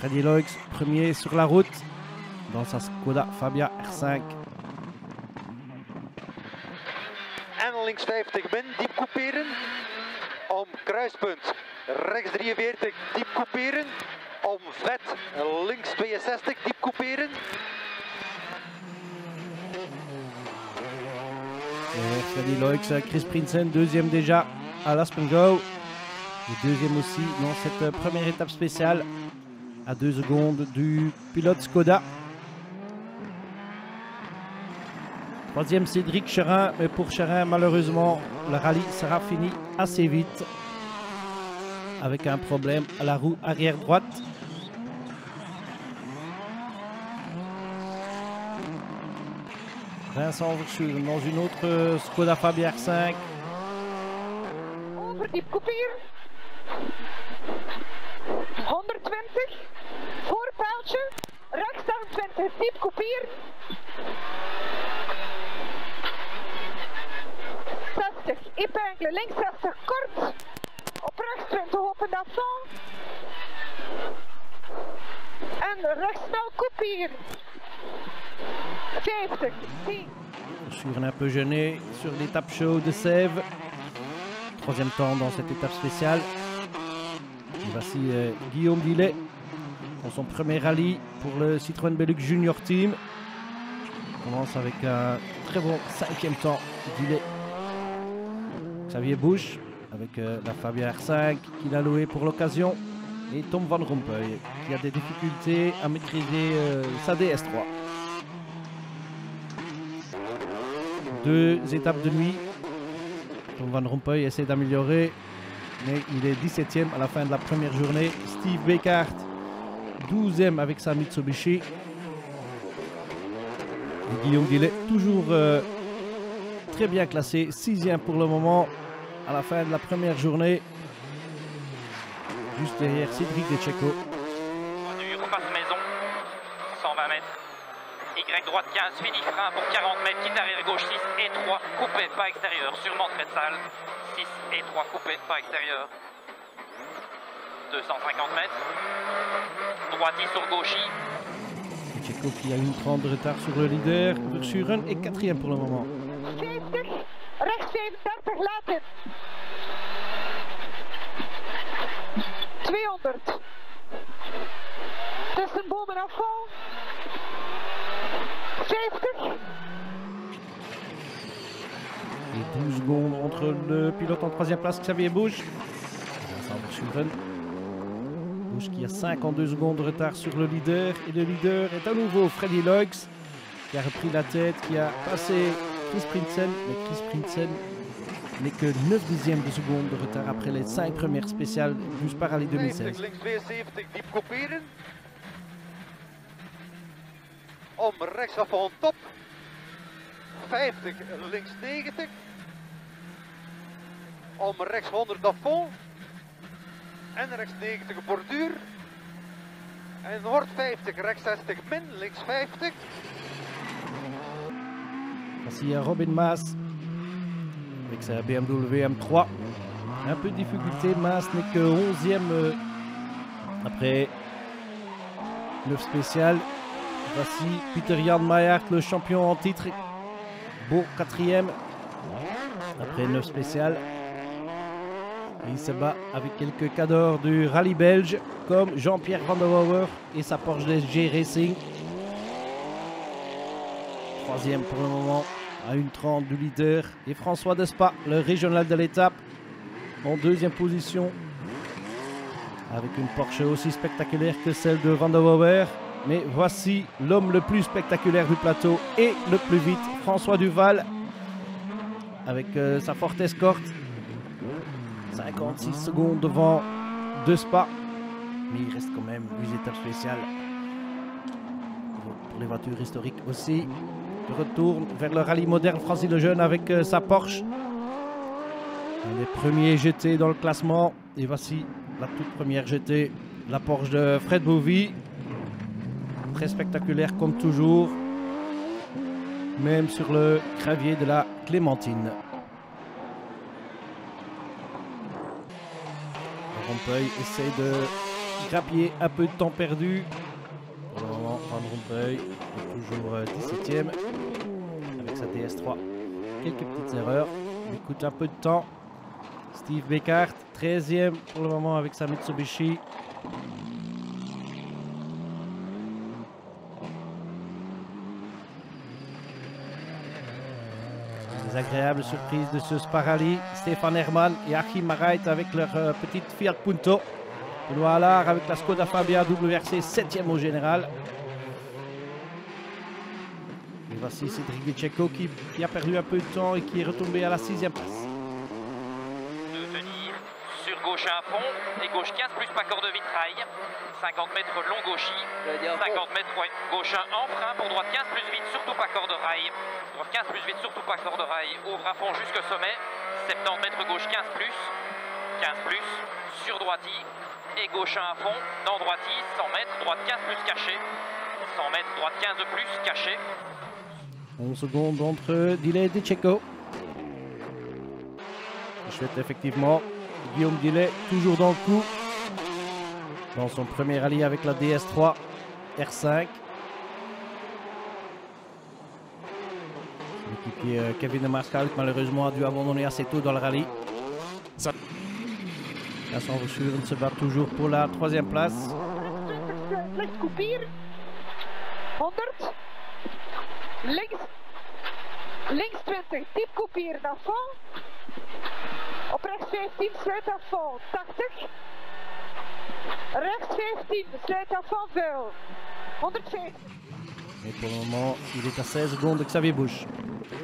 Freddy Loix, premier sur la route dans sa Skoda Fabia R5. En links 50 min, diep couperen. Om kruispunt rechts 43, diep couperen. Om vet links 62, diep couperen. Freddy Loix, Chris Prinsen, deuxième déjà à l'Aspen Go. Et deuxième aussi dans cette première étape spéciale à 2 secondes du pilote Skoda. Troisième Cédric Cherin, mais pour Cherin malheureusement le rallye sera fini assez vite avec un problème à la roue arrière droite. Vincent Verschuren dans une autre Skoda Fabia R5. Diep couperen. 120. Voorpaaltje. Rechts 20. Diep couperen. 60. Épingle. Links 60. Kort. Op rechts 20. Open d'avant. En rechts snel couperen. 50. 10. Verschuren un peu gêné sur l'étape chaude de Sèvres. Troisième temps dans cette étape spéciale. Et voici Guillaume Dillet pour son premier rallye pour le Citroën Belux Junior Team. On commence avec un très bon 5e temps Dillet. Xavier Busch avec la Fabia R5 qu'il a louée pour l'occasion. Et Tom Van Rompuy qui a des difficultés à maîtriser sa DS3. 2 étapes de nuit. Tom Van Rompuy essaie d'améliorer, mais il est 17e à la fin de la première journée. Steve Beckhardt, 12e avec sa Mitsubishi. Et Guillaume Dillet, toujours très bien classé, 6e pour le moment à la fin de la première journée. Juste derrière Cédric Decheco. Du repasse maison, 120 mètres. Y droite 15, fini frein pour 40 mètres, quitte arrière gauche 6 et 3, coupé, pas extérieur, sûrement très sale. 6 et 3, coupé, pas extérieur. 250 mètres. Droite 10 sur gauchis. Decheco qui a une 30 de retard sur le leader. Verschuren est 4e pour le moment. 50. Rechts 35. Laten. 200. Tussen bomen en afval. 50. Et 12 secondes entre le pilote en 3e place, Xavier Busch. Vincent Verschuren. Busch qui a 52 secondes de retard sur le leader. Et le leader est à nouveau Freddy Loix qui a repris la tête, qui a passé Chris Prinsen. Mais Chris Prinsen n'est que 9 dixièmes de seconde de retard après les 5 premières spéciales du Spa Rally 2016. 50, links 72, diep couperen. Om rechts af van top. 50, links 90. Om rechts 100 à fond. En rechts 90 borduur. En noord 50, rechts 60 min, links 50. Voici Robin Maas avec sa BMW M3. Un peu de difficulté, Maas n'est que 11e après 9 spéciales. Voici Peter Jan Maillard, le champion en titre. Beau 4e après 9 spéciales. Et il se bat avec quelques cadors du rallye belge comme Jean-Pierre Van der Wouwer et sa Porsche DSG Racing. 3e pour le moment à 1,30 du leader. Et François Despas, le régional de l'étape, en 2e position avec une Porsche aussi spectaculaire que celle de Van der Wouwer. Mais voici l'homme le plus spectaculaire du plateau et le plus vite, François Duval, avec sa Ford Escort. 56 secondes devant De Spa. Mais il reste quand même 8 étapes spéciales pour les voitures historiques aussi. Il retourne vers le rallye moderne Francis Lejeune avec sa Porsche. Les premiers GT dans le classement. Et voici la toute première GT, la Porsche de Fred Bovy. Très spectaculaire comme toujours, même sur le gravier de la Clémentine. Rompuy essaie de Grappier, un peu de temps perdu. Pour le moment, Van Rompuy est toujours 17e avec sa DS3. Quelques petites erreurs, il coûte un peu de temps. Steve Beckart, 13e pour le moment avec sa Mitsubishi. Des agréables surprises de ce Spa-Rally. Stefan Hermann et Achim Mareit avec leur petite Fiat Punto. Benoît Allard avec la Skoda Fabia WRC 7e au général. Et voici Cédric Dececco qui a perdu un peu de temps et qui est retombé à la 6e place. De tenir sur gauche à fond et gauche 15 plus pas corps de vitrail. 50 mètres long gauchis. 50 mètres ouais, gauche 1 en frein pour droite 15 plus vite, surtout pas corps de rail. Droite 15 plus vite, surtout pas corps de rail. Ouvre à fond jusqu'au sommet. 70 mètres gauche 15 plus. 15 plus sur droiti. Et gauche 1 à fond, dans droiti, 100 mètres, droite 15 plus caché. 100 mètres, droite 15 de plus caché. 11 secondes entre Dillet et Dececco. Chouette effectivement. Guillaume Dillet toujours dans le coup. Dans son premier rallye avec la DS3 R5. L'équipier Kevin Marskalk malheureusement a dû abandonner assez tôt dans le rallye. Vincent Verschuren se bat toujours pour la 3e place. Links Coupier. 100. Links 20. Diep Coupier naar fond. Op rechts 15. Sluit aan fond. 80. Rechts 15. Sluit aan fond vuil. 150. Et pour le moment, il est à 16 secondes de Xavier Busch.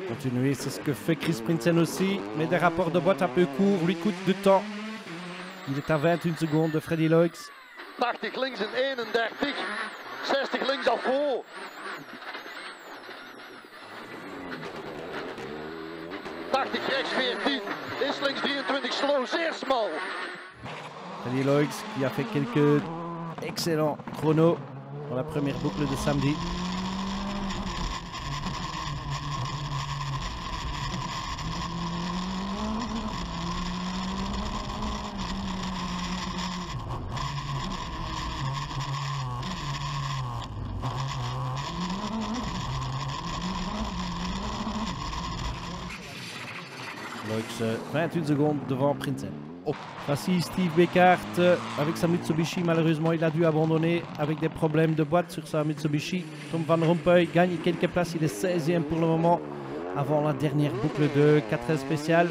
Continuer, c'est ce que fait Chris Prinsen aussi, mais des rapports de boîte un peu courts lui coûtent du temps. Il est à 21 secondes de Freddy Loix. 80 links en 31. 60 links al voor. Rechts 14. Is links 23 slow, zeer smal. Freddy Loix qui a fait quelques excellents chronos dans la première boucle de samedi. Loix 28 secondes devant Prinsen. Voici Steve Beckart avec sa Mitsubishi. Malheureusement, il a dû abandonner avec des problèmes de boîte sur sa Mitsubishi. Tom Van Rompuy gagne quelques places. Il est 16e pour le moment avant la dernière boucle de 4 spéciale.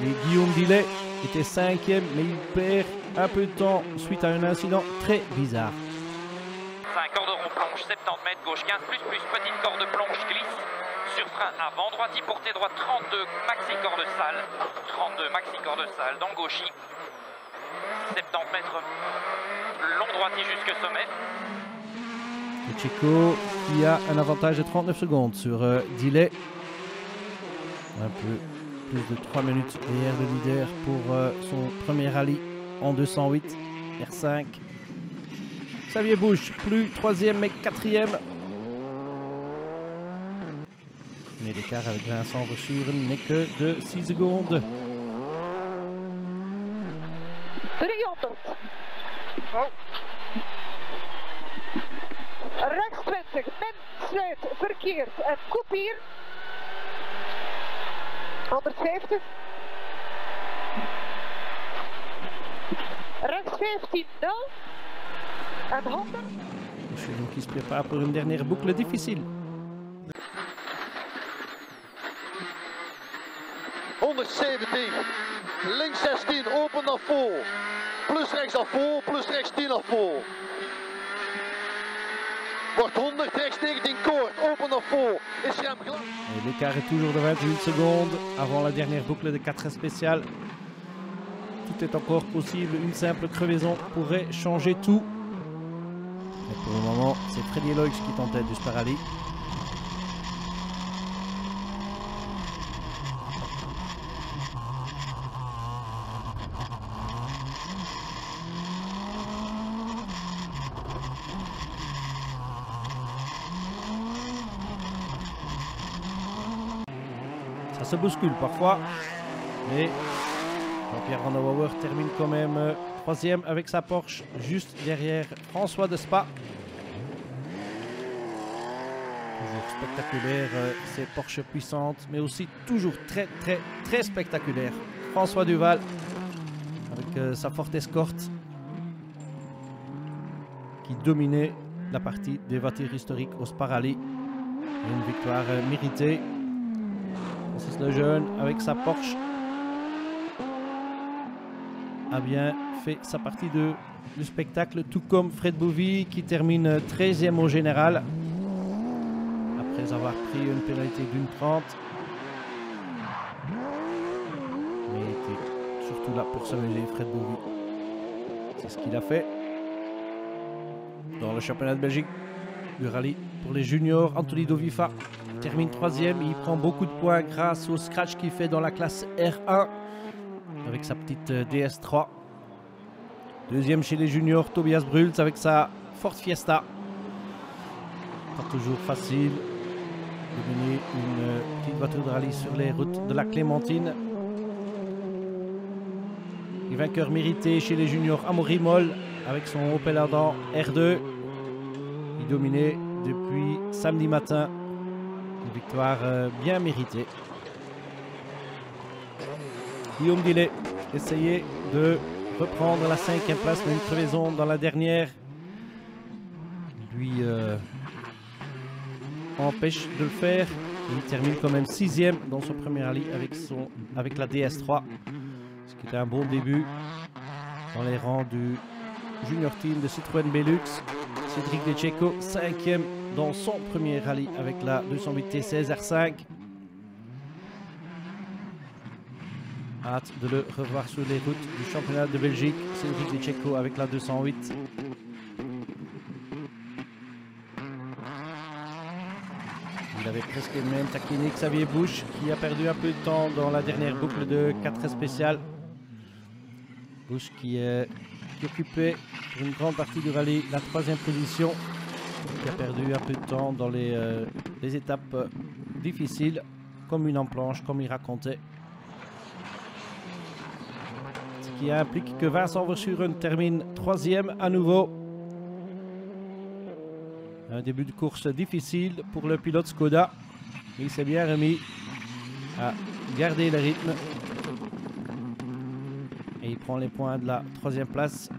Et Guillaume Dillet était 5e, mais il perd un peu de temps suite à un incident très bizarre. 5 corps de rond plonge, 70 mètres, gauche 15 plus, petite corde de plonge glisse. Sur frein avant, droiti portée droite 32, maxi corps de salle. 32, maxi corps de salle, dans gauchi. 70 mètres, long droiti jusque sommet. Dececco qui a un avantage de 39 secondes sur Dillet. Un peu plus de 3 minutes derrière le leader pour son premier rallye en 208 R5. Xavier Busch, plus 3e mais 4e. Mais l'écart avec Vincent Verschuren n'est que de 6 secondes. 300. Oh. Rechts 20. Men sluit verkeerd en Coupier. 150. Rechts 15. 0. En 100. Verschuren qui se prépare pour une dernière boucle difficile. 170. Links 16, open naar voor. Plus rechts af voor, plus rechts 10 af voor. Wordt 100, rechts 19 koord, open naar voor. Is rem glad. L'écart est toujours de 28 secondes avant la dernière boucle de 4 spéciales. Tout est encore possible, une simple crevaison pourrait changer tout. Mais pour le moment, c'est Freddy Loix qui est en tête du Spa-Rally. Ça se bouscule parfois, mais Jean-Pierre Van der Wouwer termine quand même troisième avec sa Porsche, juste derrière François de Spa. Toujours spectaculaire, ces Porsche puissantes, mais aussi toujours très spectaculaire. François Duval avec sa Ford Escort qui dominait la partie des voitures historiques au Spa Rally. Une victoire méritée. Francis Lejeune avec sa Porsche a bien fait sa partie du spectacle, tout comme Fred Bouvy qui termine 13e au général après avoir pris une pénalité d'1,30. Mais il était surtout là pour s'amuser, Fred Bouvy. C'est ce qu'il a fait dans le championnat de Belgique du rallye pour les juniors. Anthony Dovifa termine 3e. Il prend beaucoup de points grâce au scratch qu'il fait dans la classe R1 avec sa petite DS3. Deuxième chez les juniors, Tobias Brulz avec sa Ford Fiesta. Pas toujours facile de mener une petite voiture de rallye sur les routes de la Clémentine. Et vainqueur mérité chez les juniors, Amaury Moll avec son Opel Adam R2. Il dominait depuis samedi matin. Une victoire bien méritée. Guillaume Dillet essayait de reprendre la 5e place, mais une crevaison dans la dernière lui empêche de le faire. Il termine quand même 6e dans son premier rallye avec la DS3, ce qui était un bon début dans les rangs du junior team de Citroën Belux. Cédric Decheco, 5e dans son premier rallye avec la 208 T16 R5. Hâte de le revoir sur les routes du championnat de Belgique. Cédric Decheco avec la 208. Il avait presque le même taquiné que Xavier Busch, qui a perdu un peu de temps dans la dernière boucle de 4 spécial. Busch qui occupait pour une grande partie du rallye la 3e position, qui a perdu un peu de temps dans les étapes difficiles, comme une en planche, comme il racontait. Ce qui implique que Vincent Verschuren termine 3e à nouveau. Un début de course difficile pour le pilote Skoda. Il s'est bien remis à garder le rythme. Et il prend les points de la 3e place.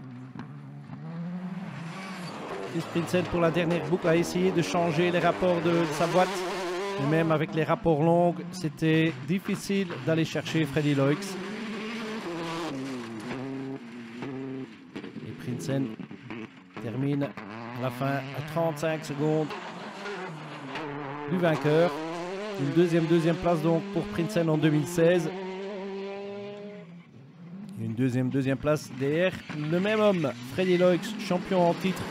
Chris Prinsen pour la dernière boucle a essayé de changer les rapports de sa boîte. Et même avec les rapports longs, c'était difficile d'aller chercher Freddy Loix. Et Prinsen termine à la fin à 35 secondes du vainqueur. Une deuxième place donc pour Prinsen en 2016. Une deuxième place derrière le même homme, Freddy Loix, champion en titre,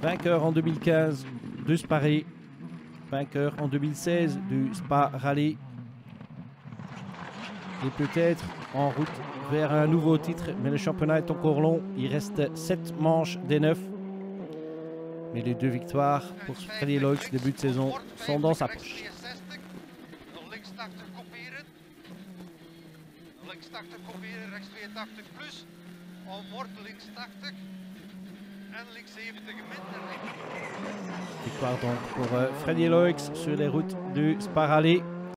vainqueur en 2015 du Spa Rally, vainqueur en 2016 du Spa Rally, et peut-être en route vers un nouveau titre, mais le championnat est encore long. Il reste 7 manches des 9, mais les 2 victoires pour Freddy Loix début de saison sont dans sa poche. Links 80 proberen, rechts 82 plus, omhoog links 80 en links 70 minder. Victoire donc pour Freddy Loix sur les routes du Spa Rally.